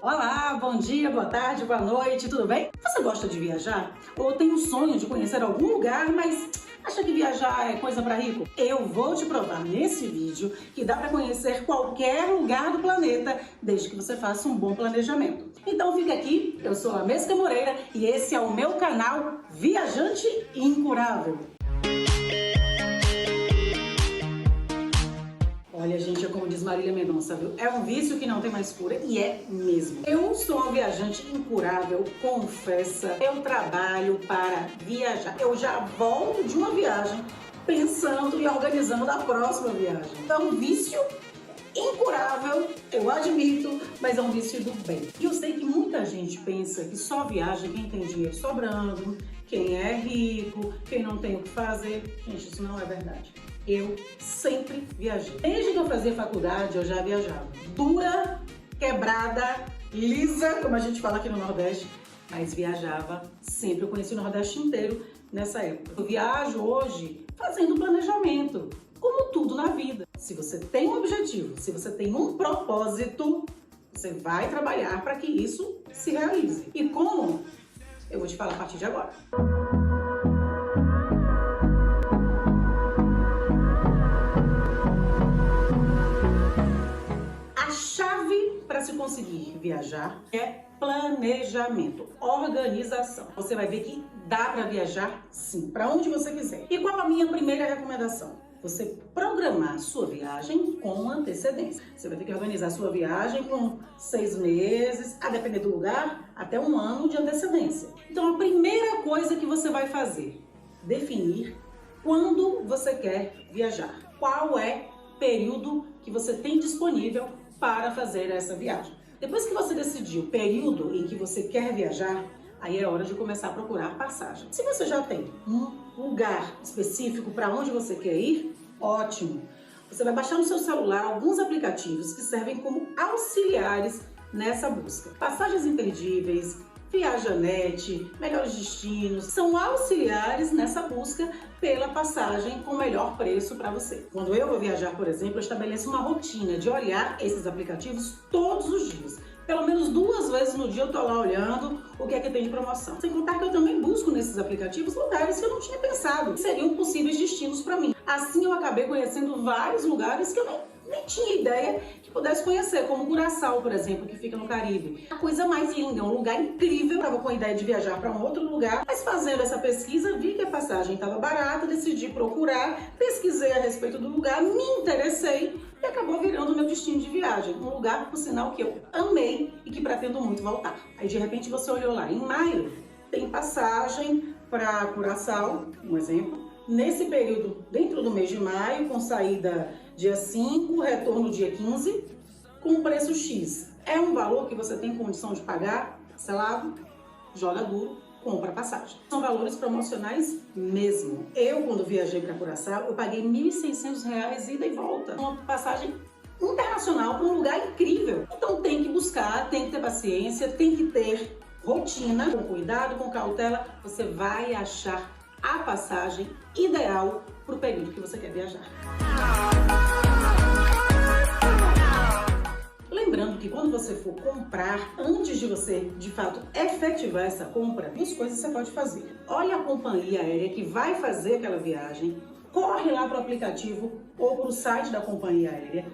Olá, bom dia, boa tarde, boa noite, tudo bem? Você gosta de viajar? Ou tem um sonho de conhecer algum lugar, mas acha que viajar é coisa para rico? Eu vou te provar nesse vídeo que dá para conhecer qualquer lugar do planeta, desde que você faça um bom planejamento. Então fica aqui, eu sou a Mesca Moreira e esse é o meu canal Viajante Incurável. Olha, gente, é como diz Marília Mendonça, viu? É um vício que não tem mais cura, e é mesmo. Eu sou uma viajante incurável, confessa. Eu trabalho para viajar. Eu já volto de uma viagem pensando e organizando a próxima viagem. Então, vício incurável, eu admito, mas é um vício do bem. E eu sei que muita gente pensa que só viaja quem tem dinheiro sobrando, quem é rico, quem não tem o que fazer. Gente, isso não é verdade. Eu sempre viajei. Desde que eu fazia faculdade, eu já viajava. Dura, quebrada, lisa, como a gente fala aqui no Nordeste, mas viajava sempre. Eu conheci o Nordeste inteiro nessa época. Eu viajo hoje fazendo planejamento, como tudo na vida. Se você tem um objetivo, se você tem um propósito, você vai trabalhar para que isso se realize. E como? Eu vou te falar a partir de agora. Para se conseguir viajar é planejamento, organização. Você vai ver que dá para viajar sim, para onde você quiser. E qual a minha primeira recomendação? Você programar a sua viagem com antecedência. Você vai ter que organizar a sua viagem com 6 meses, a depender do lugar, até 1 ano de antecedência. Então a primeira coisa que você vai fazer, definir quando você quer viajar. Qual é o período que você tem disponível para fazer essa viagem. Depois que você decidiu o período em que você quer viajar, aí é hora de começar a procurar passagem. Se você já tem um lugar específico para onde você quer ir, ótimo. Você vai baixar no seu celular alguns aplicativos que servem como auxiliares nessa busca. Passagens imperdíveis, Viajanet, Melhores Destinos, são auxiliares nessa busca pela passagem com o melhor preço para você. Quando eu vou viajar, por exemplo, eu estabeleço uma rotina de olhar esses aplicativos todos os dias. Pelo menos 2 vezes no dia eu tô lá olhando o que é que tem de promoção. Sem contar que eu também busco nesses aplicativos lugares que eu não tinha pensado que seriam possíveis destinos para mim. Assim eu acabei conhecendo vários lugares que eu nem tinha ideia que pudesse conhecer, como Curaçao, por exemplo, que fica no Caribe. A coisa mais linda, um lugar incrível. Eu estava com a ideia de viajar para um outro lugar, mas fazendo essa pesquisa, vi que a passagem estava barata, decidi procurar, pesquisei a respeito do lugar, me interessei e acabou virando o meu destino de viagem. Um lugar, por sinal, que eu amei e que pretendo muito voltar. Aí, de repente, você olhou lá, em maio, tem passagem para Curaçao, um exemplo. Nesse período, dentro do mês de maio, com saída dia 5, retorno dia 15, com preço X. É um valor que você tem condição de pagar, parcelado, joga duro, compra passagem. São valores promocionais mesmo. Eu, quando viajei para Curaçao, eu paguei R$ 1.600 ida e volta. Uma passagem internacional para um lugar incrível. Então tem que buscar, tem que ter paciência, tem que ter rotina, com cuidado, com cautela, você vai achar a passagem ideal para o período que você quer viajar. Lembrando que quando você for comprar, antes de você, de fato, efetivar essa compra, 2 coisas você pode fazer. Olha a companhia aérea que vai fazer aquela viagem, corre lá para o aplicativo ou para o site da companhia aérea,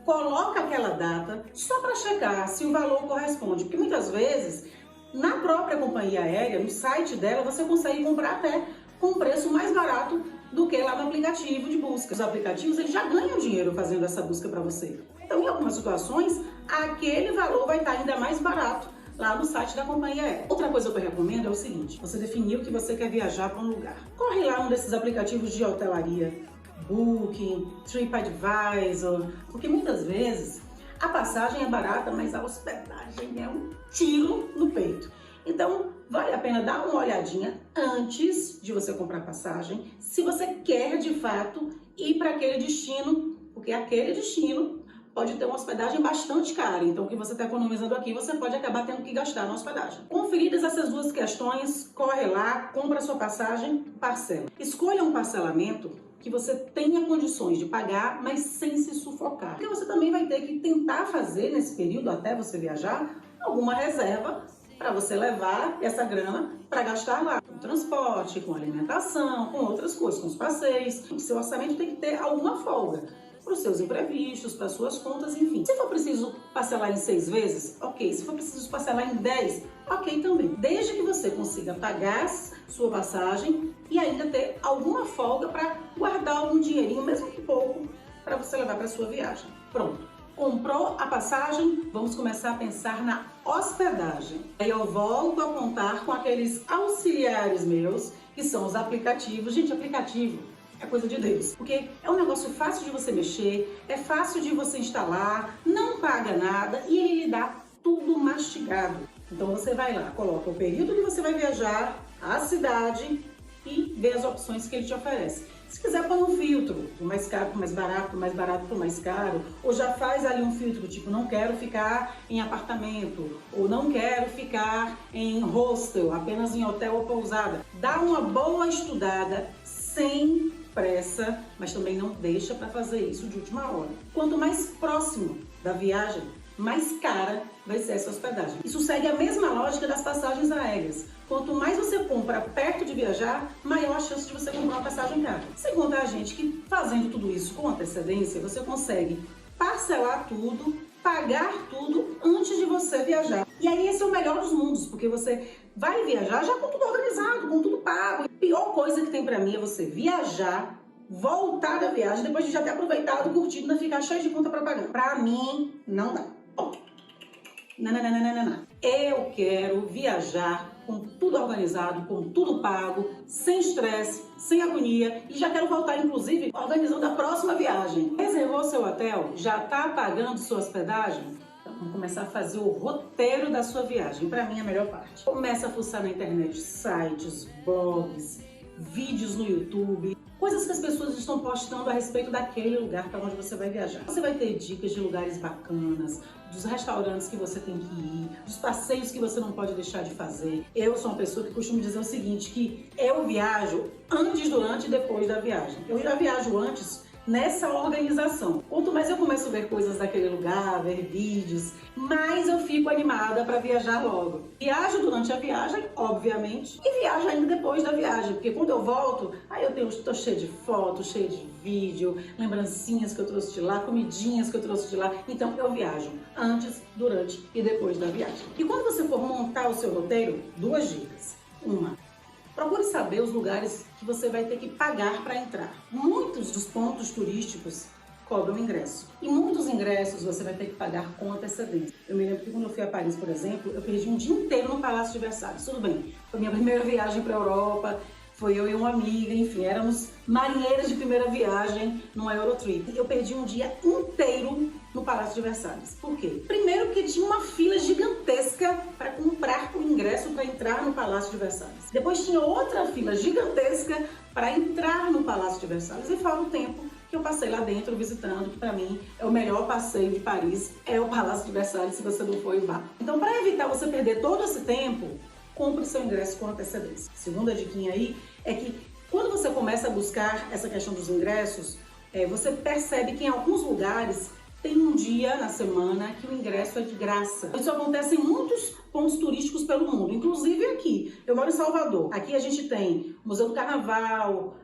coloca aquela data só para checar se o valor corresponde, porque muitas vezes, na própria companhia aérea, no site dela, você consegue comprar até com um preço mais barato do que lá no aplicativo de busca. Os aplicativos eles já ganham dinheiro fazendo essa busca para você. Então, em algumas situações, aquele valor vai estar ainda mais barato lá no site da companhia aérea. Outra coisa que eu recomendo é o seguinte: você definiu que você quer viajar para um lugar. Corre lá um desses aplicativos de hotelaria, Booking, TripAdvisor, porque muitas vezes a passagem é barata, mas a hospedagem é um tiro no peito. Então, vale a pena dar uma olhadinha antes de você comprar passagem, se você quer de fato ir para aquele destino, porque aquele destino pode ter uma hospedagem bastante cara. Então, o que você está economizando aqui, você pode acabar tendo que gastar na hospedagem. Conferidas essas 2 questões, corre lá, compra sua passagem, parcela. Escolha um parcelamento que você tenha condições de pagar, mas sem se sufocar. Porque você também vai ter que tentar fazer nesse período, até você viajar, alguma reserva para você levar essa grana para gastar lá, com transporte, com alimentação, com outras coisas, com os passeios. O seu orçamento tem que ter alguma folga para os seus imprevistos, para as suas contas, enfim. Se for preciso parcelar em 6 vezes, ok. Se for preciso parcelar em 10, ok também. Desde que você consiga pagar sua passagem e ainda ter alguma folga para guardar algum dinheirinho, mesmo que pouco, para você levar para sua viagem. Pronto. Comprou a passagem, vamos começar a pensar na hospedagem. Aí eu volto a contar com aqueles auxiliares meus, que são os aplicativos. Gente, aplicativo é coisa de Deus, porque é um negócio fácil de você mexer, é fácil de você instalar, não paga nada e ele lhe dá tudo mastigado. Então você vai lá, coloca o período que você vai viajar, a cidade e vê as opções que ele te oferece. Se quiser pôr um filtro, do mais caro para o mais barato, do mais barato para o mais caro, ou já faz ali um filtro, tipo, não quero ficar em apartamento, ou não quero ficar em hostel, apenas em hotel ou pousada. Dá uma boa estudada, sem pressa, mas também não deixa para fazer isso de última hora. Quanto mais próximo da viagem, mais cara vai ser essa hospedagem. Isso segue a mesma lógica das passagens aéreas. Quanto mais você compra perto de viajar, maior a chance de você comprar uma passagem cara. Sem contar, gente, que fazendo tudo isso com antecedência, você consegue parcelar tudo, pagar tudo antes de você viajar. E aí esse é o melhor dos mundos, porque você vai viajar já com tudo organizado, com tudo pago. A pior coisa que tem pra mim é você viajar, voltar da viagem, depois de já ter aproveitado, curtido, ainda ficar cheio de conta pra pagar. Pra mim, não dá. Não. Eu quero viajar com tudo organizado, com tudo pago, sem estresse, sem agonia e já quero voltar, inclusive, organizando a próxima viagem. Reservou seu hotel? Já está pagando sua hospedagem? Então, vamos começar a fazer o roteiro da sua viagem. Para mim, é a melhor parte. Começa a fuçar na internet sites, blogs, vídeos no YouTube, coisas que as pessoas estão postando a respeito daquele lugar para onde você vai viajar. Você vai ter dicas de lugares bacanas, dos restaurantes que você tem que ir, dos passeios que você não pode deixar de fazer. Eu sou uma pessoa que costumo dizer o seguinte, que eu viajo antes, durante e depois da viagem. Eu já viajo antes nessa organização. Quanto mais eu começo a ver coisas daquele lugar, ver vídeos, mais eu fico animada para viajar logo. Viajo durante a viagem, obviamente, e viajo ainda depois da viagem, porque quando eu volto, aí tô cheia de fotos, cheia de vídeo, lembrancinhas que eu trouxe de lá, comidinhas que eu trouxe de lá. Então eu viajo antes, durante e depois da viagem. E quando você for montar o seu roteiro, 2 dicas. Uma, procure saber os lugares que você vai ter que pagar para entrar. Muitos dos pontos turísticos cobram ingresso. E muitos ingressos você vai ter que pagar com antecedência. Eu me lembro que quando eu fui a Paris, por exemplo, eu perdi um dia inteiro no Palácio de Versalhes. Tudo bem, foi minha primeira viagem para a Europa, foi eu e uma amiga, enfim, éramos marinheiras de primeira viagem numa Eurotrip. Eu perdi um dia inteiro no Palácio de Versalhes. Por quê? Primeiro porque tinha uma fila gigantesca para comprar o ingresso para entrar no Palácio de Versalhes. Depois tinha outra fila gigantesca para entrar no Palácio de Versalhes. E fora o tempo que eu passei lá dentro visitando, que para mim é o melhor passeio de Paris, é o Palácio de Versalhes, se você não for, vá. Então, para evitar você perder todo esse tempo, compre seu ingresso com antecedência. Segunda diquinha aí é que quando você começa a buscar essa questão dos ingressos, você percebe que em alguns lugares tem um dia na semana que o ingresso é de graça. Isso acontece em muitos pontos turísticos pelo mundo, inclusive aqui. Eu moro em Salvador. Aqui a gente tem o Museu do Carnaval,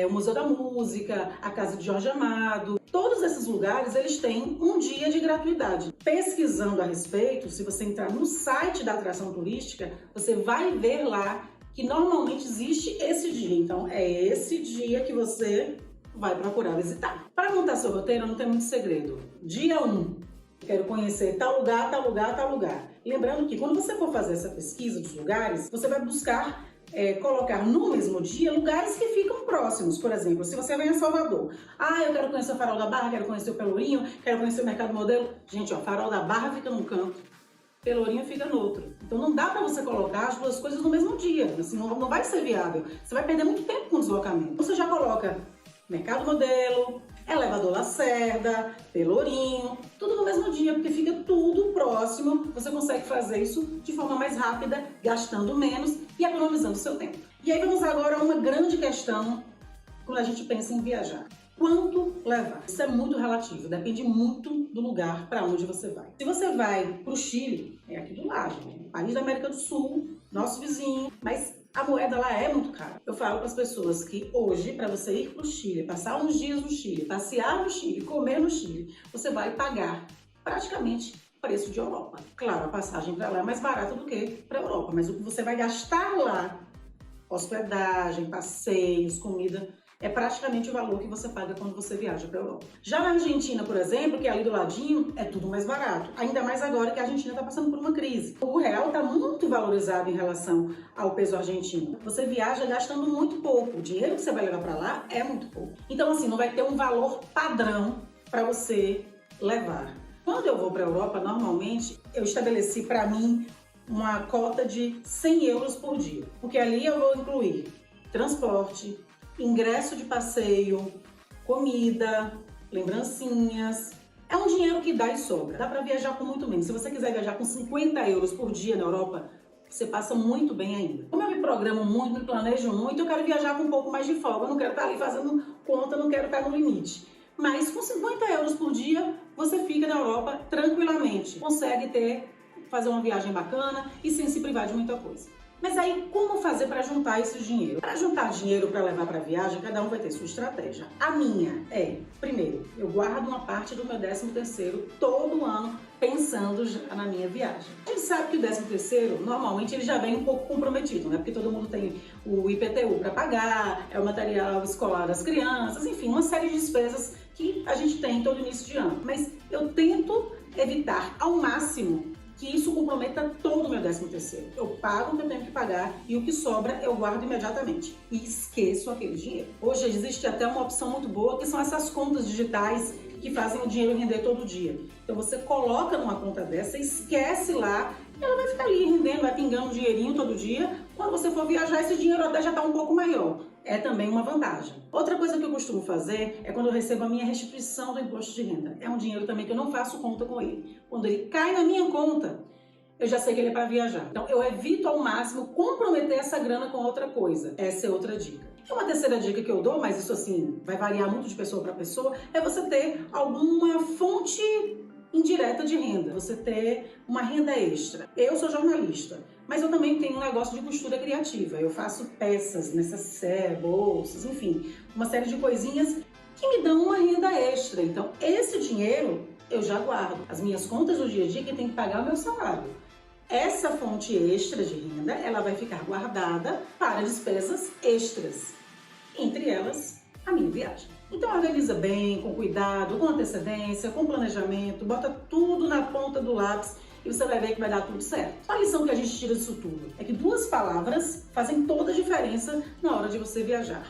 o Museu da Música, a Casa de Jorge Amado. Todos esses lugares, eles têm um dia de gratuidade. Pesquisando a respeito, se você entrar no site da atração turística, você vai ver lá que normalmente existe esse dia. Então, é esse dia que você vai procurar visitar. Para montar seu roteiro, não tem muito segredo. Dia 1, quero conhecer tal lugar, tal lugar, tal lugar. E lembrando que quando você for fazer essa pesquisa dos lugares, você vai buscar colocar no mesmo dia lugares que ficam próximos. Por exemplo, se você vem a Salvador, eu quero conhecer o Farol da Barra, quero conhecer o Pelourinho, quero conhecer o Mercado Modelo. Gente, Farol da Barra fica num canto, Pelourinho fica no outro. Então não dá para você colocar as 2 coisas no mesmo dia, assim, não vai ser viável. Você vai perder muito tempo com o deslocamento. Você já coloca Mercado Modelo, Elevador Lacerda, Pelourinho, tudo no mesmo dia, porque fica tudo próximo. Você consegue fazer isso de forma mais rápida, gastando menos e economizando seu tempo. E aí vamos agora a uma grande questão quando a gente pensa em viajar. Quanto levar? Isso é muito relativo, depende muito do lugar para onde você vai. Se você vai para o Chile, é aqui do lado, país da América do Sul, nosso vizinho, mas a moeda lá é muito cara. Eu falo para as pessoas que hoje, para você ir para o Chile, passar uns dias no Chile, passear no Chile, comer no Chile, você vai pagar praticamente preço de Europa. Claro, a passagem para lá é mais barata do que para a Europa, mas o que você vai gastar lá, hospedagem, passeios, comida, é praticamente o valor que você paga quando você viaja para a Europa. Já na Argentina, por exemplo, que é ali do ladinho, é tudo mais barato. Ainda mais agora que a Argentina está passando por uma crise. O real está muito valorizado em relação ao peso argentino. Você viaja gastando muito pouco. O dinheiro que você vai levar para lá é muito pouco. Então, assim, não vai ter um valor padrão para você levar. Quando eu vou para a Europa, normalmente, eu estabeleci para mim uma cota de 100 euros por dia. Porque ali eu vou incluir transporte, ingresso de passeio, comida, lembrancinhas. É um dinheiro que dá e sobra. Dá para viajar com muito menos. Se você quiser viajar com 50 euros por dia na Europa, você passa muito bem ainda. Como eu me programo muito, me planejo muito, eu quero viajar com um pouco mais de folga. Eu não quero estar ali fazendo conta, não quero estar no limite. Mas com 50 euros por dia, você fica na Europa tranquilamente. Consegue fazer uma viagem bacana e sem se privar de muita coisa. Mas aí, como fazer para juntar esse dinheiro? Para juntar dinheiro para levar para a viagem, cada um vai ter sua estratégia. A minha é, primeiro, eu guardo uma parte do meu 13º todo ano pensando já na minha viagem. A gente sabe que o 13º, normalmente, ele já vem um pouco comprometido, né? Porque todo mundo tem o IPTU para pagar, é o material escolar das crianças, enfim, uma série de despesas que a gente tem todo início de ano. Mas eu tento evitar ao máximo que isso comprometa todo o meu 13º. Eu pago o que eu tenho que pagar e o que sobra eu guardo imediatamente e esqueço aquele dinheiro. Hoje existe até uma opção muito boa que são essas contas digitais que fazem o dinheiro render todo dia. Então você coloca numa conta dessa, esquece lá, e ela vai ficar ali rendendo, vai pingando um dinheirinho todo dia. Quando você for viajar, esse dinheiro até já está um pouco maior. É também uma vantagem. Outra coisa que eu costumo fazer é quando eu recebo a minha restituição do imposto de renda. É um dinheiro também que eu não faço conta com ele. Quando ele cai na minha conta, eu já sei que ele é para viajar. Então eu evito ao máximo comprometer essa grana com outra coisa. Essa é outra dica. E uma terceira dica que eu dou, mas isso assim vai variar muito de pessoa para pessoa, é você ter alguma fonte indireta de renda, você ter uma renda extra. Eu sou jornalista, mas eu também tenho um negócio de costura criativa. Eu faço peças, necessaire, bolsas, enfim, uma série de coisinhas que me dão uma renda extra. Então, esse dinheiro eu já guardo. As minhas contas do dia a dia que tem que pagar o meu salário. Essa fonte extra de renda, ela vai ficar guardada para despesas extras, entre elas a minha viagem. Então organiza bem, com cuidado, com antecedência, com planejamento, bota tudo na ponta do lápis e você vai ver que vai dar tudo certo. A lição que a gente tira disso tudo é que 2 palavras fazem toda a diferença na hora de você viajar.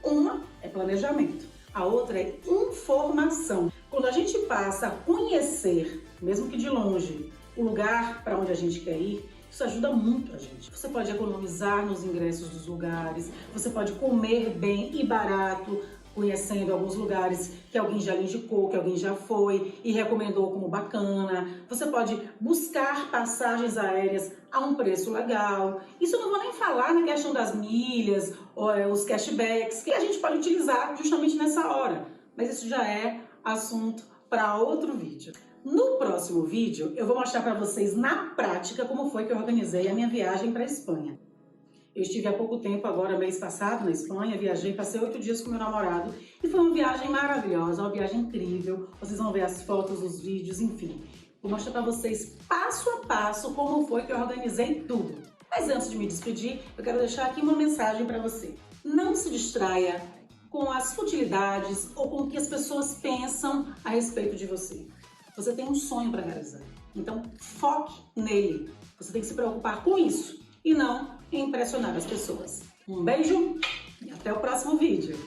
Uma é planejamento, a outra é informação. Quando a gente passa a conhecer, mesmo que de longe, o lugar para onde a gente quer ir, isso ajuda muito a gente. Você pode economizar nos ingressos dos lugares, você pode comer bem e barato, conhecendo alguns lugares que alguém já lhe indicou, que alguém já foi e recomendou como bacana. Você pode buscar passagens aéreas a um preço legal. Isso eu não vou nem falar na questão das milhas, ou os cashbacks, que a gente pode utilizar justamente nessa hora. Mas isso já é assunto para outro vídeo. No próximo vídeo, eu vou mostrar para vocês na prática como foi que eu organizei a minha viagem para a Espanha. Eu estive há pouco tempo, agora mês passado, na Espanha, viajei, passei 8 dias com meu namorado e foi uma viagem maravilhosa, uma viagem incrível. Vocês vão ver as fotos, os vídeos, enfim. Vou mostrar para vocês passo a passo como foi que eu organizei tudo. Mas antes de me despedir, eu quero deixar aqui uma mensagem para você. Não se distraia com as futilidades ou com o que as pessoas pensam a respeito de você. Você tem um sonho para realizar, então foque nele. Você tem que se preocupar com isso e não em impressionar as pessoas. Um beijo e até o próximo vídeo.